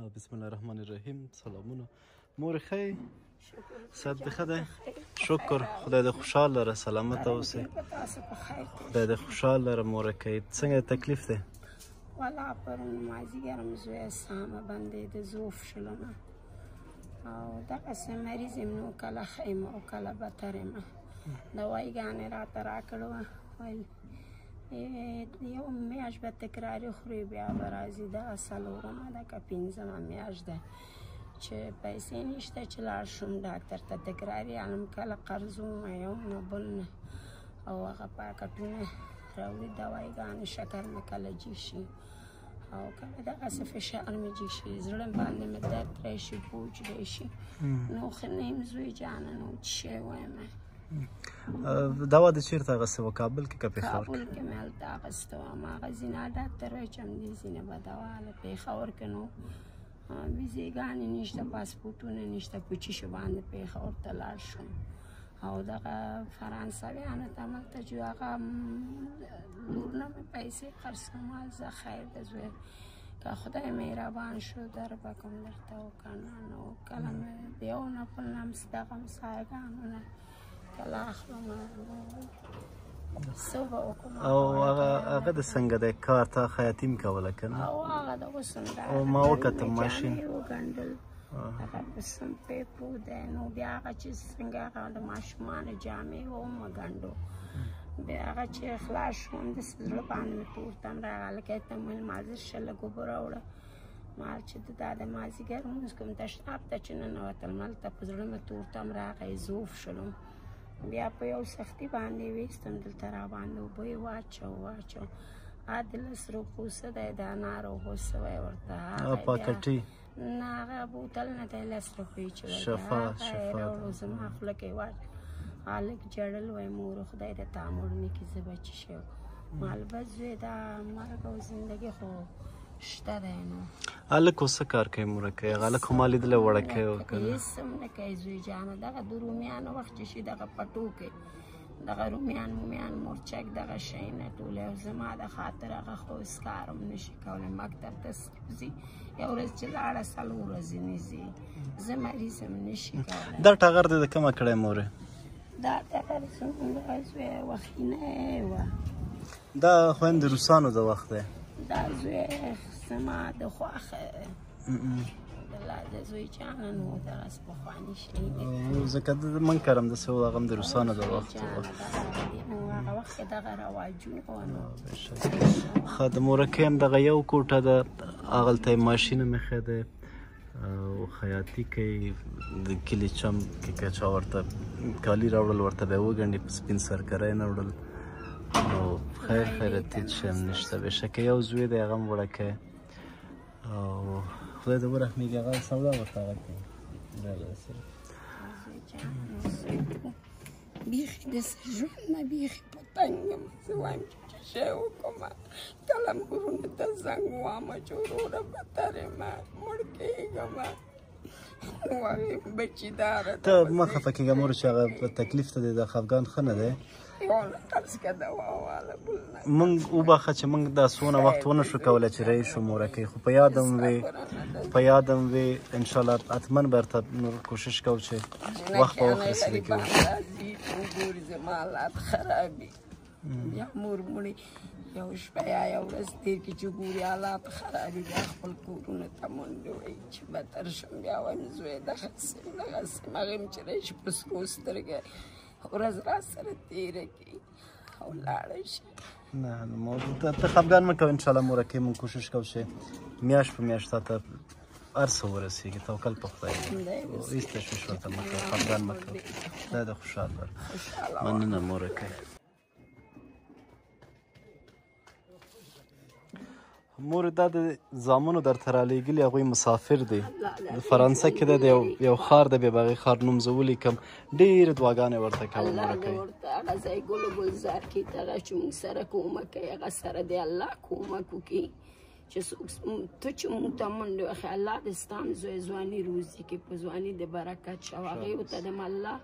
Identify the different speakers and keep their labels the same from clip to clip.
Speaker 1: بسم الله الرحمن الرحیم. سلامونه مور خی صحت دې ښه دی؟ شکر خدای دې خوشحال لره سلامت اوسې. خدای دې خوشحال لره مور خی. څنګه تکلیف دی؟
Speaker 2: والا پرون مازدیګر مې زوی سامه باندې د زوف شلمه او دغسې مریض یم نو کله ښه یم او کله بتر یم. دوایګانې راته راکړې وه ویل یو میاشت به تکراري خوري بیا به راځي. دغه څلورمه ده که پنځمه میاشت ده چې پیسې نشته چې لاړ شم ډاکټر ته تکراري علم کله قرض ومیم نه بل نه او هغه پاکټونه راوړي دوایګانې شکر مې کله جي شي او کله دغسې فشار مې جي شي زړه باندې مې درد راشي بوج راشي نو ښه نه یم زوی جانه نو څه شی ویمه.
Speaker 1: دوا د چیرته اخیستې وه؟ کابل کې که پېښور کې؟
Speaker 2: کابل کې مې هلته اخیسته وم. هغه ځینه ډاکټر وایي چې همدې ځینې به دوا هله پېښور کې نو ویزېګانې نشته پاسپورټونه نشته په چی شي باندې پېښور ته لاړ شم او دغه فرانسویانو ته هملته چې هغه لور نه مې پیسې خرڅ کړم زه خیر د زوی که خدای مهربان شو در به کوم درته وکنه نو کله مې د یو نه بل نه دغه مسایګانو نه کله اخلم څه به وکړم.
Speaker 1: او هغه د څنګه دی کار تا خیاطي م کوله که نه؟
Speaker 2: او هغه د اوسم
Speaker 1: او ما وکتل ماشین
Speaker 2: وګنډل هغه په سمپې پرو دی نو بیا هغه چې څنګه هغه د ماشومانو جامې وم ګنډو بیا هغه چې خلاص شوم داسې زړه باندې مې تورتم راغله لکه ته مې مازر شه لږ اوبه راوړه ما چې دا د مازدیګر لمونځ کوم تشناب ته چې ننوتلم هلته په زړه مې تورتم راغی زوف شلم بیا په یو سختي باندې ویستم دلته راباندې اوبه یې واچو د 10 روپو څه دی د انار اوبه څه وایي ورته
Speaker 1: پاکټي
Speaker 2: نه هغه بوتل نه دی 10 روپۍ چې
Speaker 1: شفا
Speaker 2: راوړو زما خوله کې واچ هلک جړل وایي مور خدای دې تا مړ نه کړي زه به څه شی وکړم. البته زوی دا مرګ او زندګي خو شته دی نو.
Speaker 1: هلک اوس څه کار کوي مورکۍ؟ هغه هلک خو ما لیدلی وړکی و که نه؟
Speaker 2: هېڅ هم نه کوي زوی جانه دغه د رومیانو وخت چې شي دغه پټو کې دغه رومیان مرچک دغه شیونه ټول او زما د خاطر هغه خو هېڅ کار هم نشي کولی. مکتب ته ځي یو ورځ چې لاړه 4 ورځې نه ځي زه مریض هم نشي کولی.
Speaker 1: دا ټغر دې د کومه کړی مورې؟
Speaker 2: دا ټغر زموږ زوی وخینه وه.
Speaker 1: دا خویند د روسانو د وخت دی؟
Speaker 2: دا زوی زما د خوښه د زوی جانه نو دغسې پخواني شی دی
Speaker 1: ځکه من کرم داسې و هغه هم د روسانو د وخت و.
Speaker 2: هغه وخت کې دغه رواجونه وه نو.
Speaker 1: ښه د مورکۍ هم دغه یو کوټه ده هغلته یې ماشین هم ایښی دی او خیاطي کوي د کلي چم کې که چا ورته کالي راوړل ورته به یې وګنډي په سپین سرکری نه وړل نو خیر خیرتي څه هم نشته. بېشکه یو زوی دی هغه هم وړکی او خدای دې ورحمېږي هغه سودا ورته هغه کوي
Speaker 2: بیخي داسې ژوند نه بیخي په تنګ یم زه وایم چې څه شی وکړمه کله کورونو ته زنګ ووهمه چې وروره بتر یمه مړ کېږمه نو هغې بچي داره
Speaker 1: ته مه خفه کېږه مور چې هغه تکلیف ته دی د خفګان ښه نه دی موږ وبخښه چې موږ دا څونه وخت ونه شو کولی چې رهي شو مورکۍ خو په یاد هم وې انشاءالله حتما به درته نور کوشش کوو چې وخت په وخت رسېدګي
Speaker 2: وګوري زما حالات خراب وي بیا مور مړې یو شپه یا یو ورځ تېر کړي چې ګوري حالات خراب وي بیا خپل کورونو ته منډې وایي چې بتر شم بیا وایم زوی دغسې هغې م چې راشي په سرو سترګې ورځ را سره تېره کړي او لاړه شي.
Speaker 1: نه ته خفګان مه کوه انشاءالله مورکۍ موږ کوشش کوو چې میاشت په میاشت تا ته هر څه ورسېږي توکل په خدای هېڅ تشویش ورته مه کوه خفګان مه کوه خدای دې خوشحال لره. مننه مورکۍ. مور دا د زامنو درته رالیږلي هغوی مسافر دی د فرانسه کې ده د یو ښار دی بیا به هغې ښار نوم زه ولیکم ډېرې دعاګانې ورته کوم مورکۍ.
Speaker 2: هغه ځای ګل ګلزار کې دغه چې موږ سره کومک کوي هغه سره دی الله کومک وکړي چې ته چې موږ ته منډې وهې الله دې ستا هم زوی ځواني روزي کړي په ځواني دې برکت شه او هغې ورته دم الله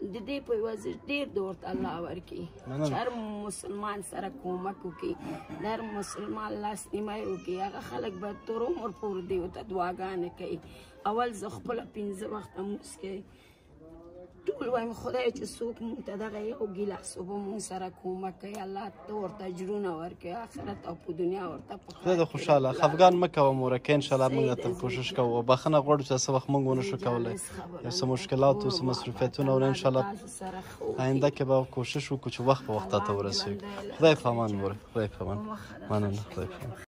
Speaker 2: د دې په عوض ډېر د ورته الله ورکړي چې هر مسلمان سره کومک وکړي د هر مسلمان لاس نیمایي وکړي هغه خلک به تر عمر پورې دې ورته دعاګانې کوي اول زه خپله 5 وخته لمونځ کوي ټول وایم خدای چې څوک مونږ ته دغه یو ګیلاس اوبه مونږ سره کومک کوي الله ته ورته اجرونه ورکوي آخرت او په دنیا ورته
Speaker 1: خدای دې خوشحاله خفګان مه کوه مورکۍ انشاءالله موږ ته کوشش کوو او بخښنه غواړو چې څه وخت موږ ونه شو کولی یو څه مشکلات و څه مصروفیتونه و انشاءالله آینده کې به کوشش وکړو چې وخت په وخت ته ورسېږو خدای په امان مورې خدای په امان مننه خدای په امان